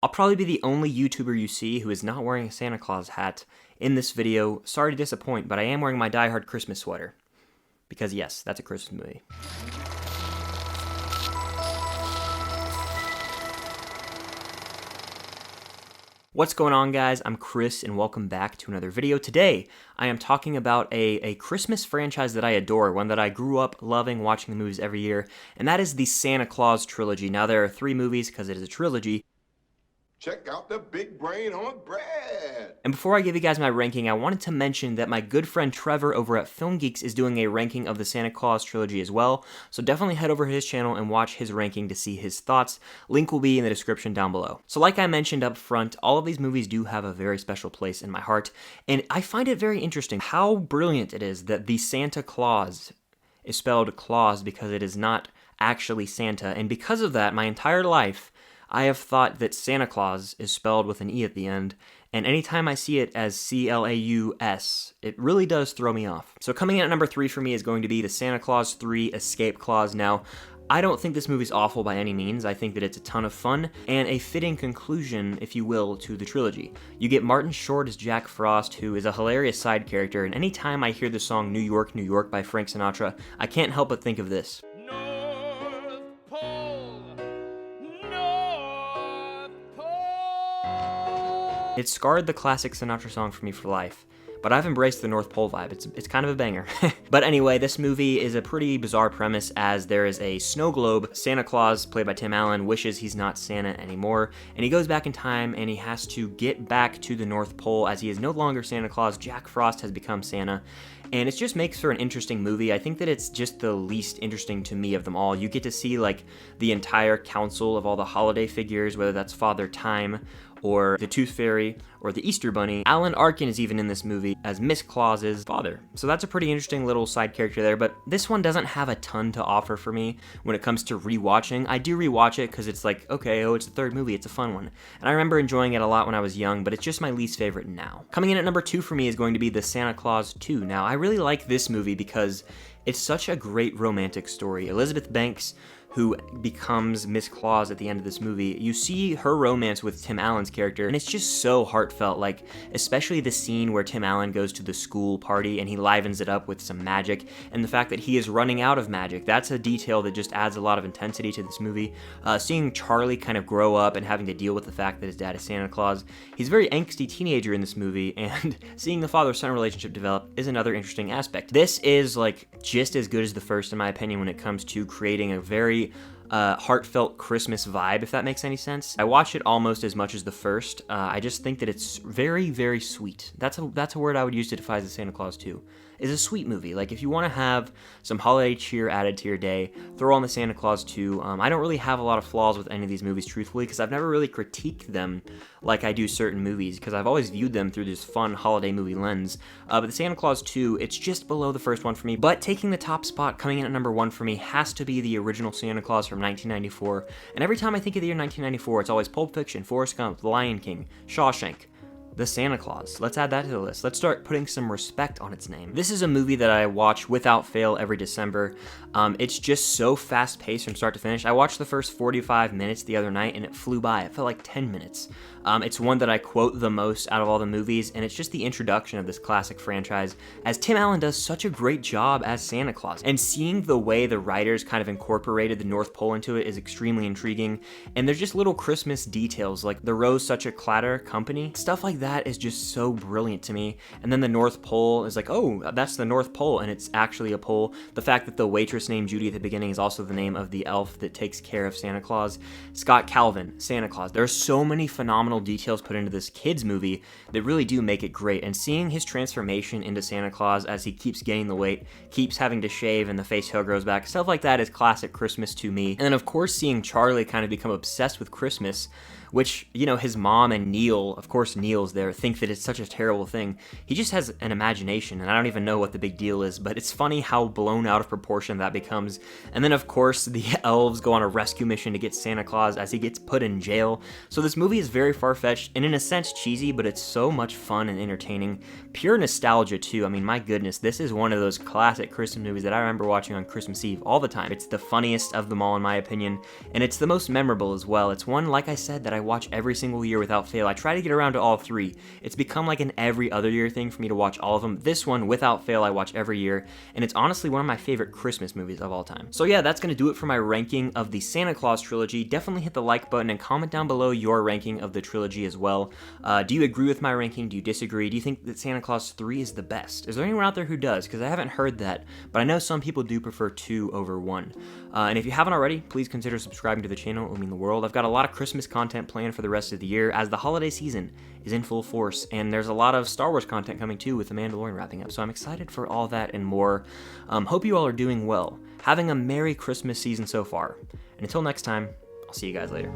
I'll probably be the only YouTuber you see who is not wearing a Santa Claus hat in this video. Sorry to disappoint, but I am wearing my Die Hard Christmas sweater. Because yes, that's a Christmas movie. What's going on, guys? I'm Chris and welcome back to another video. Today, I am talking about a Christmas franchise that I adore, one that I grew up loving, watching the movies every year, and that is the Santa Claus trilogy. Now, there are 3 movies because it is a trilogy. Check out the big brain on bread. And before I give you guys my ranking, I wanted to mention that my good friend Trevor over at Geeks is doing a ranking of the Santa Claus trilogy as well. So definitely head over to his channel and watch his ranking to see his thoughts. Link will be in the description down below. So like I mentioned up front, all of these movies do have a very special place in my heart. And I find it very interesting how brilliant it is that the Santa Claus is spelled Claus because it is not actually Santa. And because of that, my entire life, I have thought that Santa Claus is spelled with an E at the end, and anytime I see it as C-L-A-U-S, it really does throw me off. So coming in at number 3 for me is going to be the Santa Claus 3 Escape Clause. Now, I don't think this movie's awful by any means. I think that it's a ton of fun, and a fitting conclusion, if you will, to the trilogy. You get Martin Short as Jack Frost, who is a hilarious side character, and anytime I hear the song New York, New York by Frank Sinatra, I can't help but think of this. It scarred the classic Sinatra song for me for life, but I've embraced the North Pole vibe. It's kind of a banger. But anyway, this movie is a pretty bizarre premise as there is a snow globe. Santa Claus, played by Tim Allen, wishes he's not Santa anymore, and he goes back in time and he has to get back to the North Pole as he is no longer Santa Claus. Jack Frost has become Santa. And it just makes for an interesting movie. I think that it's just the least interesting to me of them all. You get to see like the entire council of all the holiday figures, whether that's Father Time or the Tooth Fairy, or the Easter Bunny. Alan Arkin is even in this movie as Miss Claus's father. So that's a pretty interesting little side character there, but this one doesn't have a ton to offer for me when it comes to rewatching. I do rewatch it because it's like, okay, it's the 3rd movie, it's a fun one. And I remember enjoying it a lot when I was young, but it's just my least favorite now. Coming in at number 2 for me is going to be the Santa Claus 2. Now, I really like this movie because it's such a great romantic story. Elizabeth Banks, who becomes Miss Claus at the end of this movie, you see her romance with Tim Allen's character, and it's just so heartfelt, like, especially the scene where Tim Allen goes to the school party and he livens it up with some magic, and the fact that he is running out of magic. That's a detail that just adds a lot of intensity to this movie. Seeing Charlie kind of grow up and having to deal with the fact that his dad is Santa Claus. He's a very angsty teenager in this movie, and seeing the father-son relationship develop is another interesting aspect. This is, like, just as good as the first, in my opinion, when it comes to creating a very heartfelt Christmas vibe, if that makes any sense. I watch it almost as much as the first. I just think that it's very, very sweet. That's a word I would use to define the Santa Claus 2. Is a sweet movie. Like, if you want to have some holiday cheer added to your day, throw on the Santa Claus 2. I don't really have a lot of flaws with any of these movies, truthfully, because I've never really critiqued them like I do certain movies, because I've always viewed them through this fun holiday movie lens. But the Santa Claus 2, it's just below the first one for me, but taking the top spot, coming in at number 1 for me, has to be the original Santa Claus from 1994. And every time I think of the year 1994, it's always Pulp Fiction, Forrest Gump, The Lion King, Shawshank. The Santa Claus. Let's add that to the list. Let's start putting some respect on its name. This is a movie that I watch without fail every December. It's just so fast-paced from start to finish. I watched the first 45 minutes the other night and it flew by. It felt like 10 minutes. It's one that I quote the most out of all the movies, and it's just the introduction of this classic franchise, as Tim Allen does such a great job as Santa Claus. And seeing the way the writers kind of incorporated the North Pole into it is extremely intriguing. And there's just little Christmas details, like the Rose Such a Clatter Company. Stuff like that is just so brilliant to me. And then the North Pole is like, oh, that's the North Pole, and it's actually a pole. The fact that the waitress named Judy at the beginning is also the name of the elf that takes care of Santa Claus. Scott Calvin, Santa Claus. There are so many phenomenal details put into this kids movie that really do make it great, and seeing his transformation into Santa Claus as he keeps gaining the weight, keeps having to shave, and the face hair grows back, stuff like that is classic Christmas to me. And then of course seeing Charlie kind of become obsessed with Christmas, which, you know, his mom and Neil, of course Neil's there, think that it's such a terrible thing. He just has an imagination, and I don't even know what the big deal is, but it's funny how blown out of proportion that becomes. And then, of course, the elves go on a rescue mission to get Santa Claus as he gets put in jail. So this movie is very far-fetched, and in a sense cheesy, but it's so much fun and entertaining. Pure nostalgia, too. I mean, my goodness, this is one of those classic Christmas movies that I remember watching on Christmas Eve all the time. It's the funniest of them all, in my opinion, and it's the most memorable as well. It's one, like I said, that I I watch every single year without fail. I try to get around to all 3. It's become like an every other year thing for me to watch all of them. This one, without fail, I watch every year, and it's honestly one of my favorite Christmas movies of all time. So yeah, that's gonna do it for my ranking of the Santa Claus trilogy. Definitely hit the like button and comment down below your ranking of the trilogy as well. Do you agree with my ranking? Do you disagree? Do you think that Santa Claus 3 is the best? Is there anyone out there who does? Because I haven't heard that, but I know some people do prefer 2 over 1. And if you haven't already, please consider subscribing to the channel. It will mean the world. I've got a lot of Christmas content planned for the rest of the year as the holiday season is in full force, and there's a lot of Star Wars content coming too with The Mandalorian wrapping up, so I'm excited for all that and more. Hope you all are doing well, having a Merry Christmas season so far, and until next time, I'll see you guys later.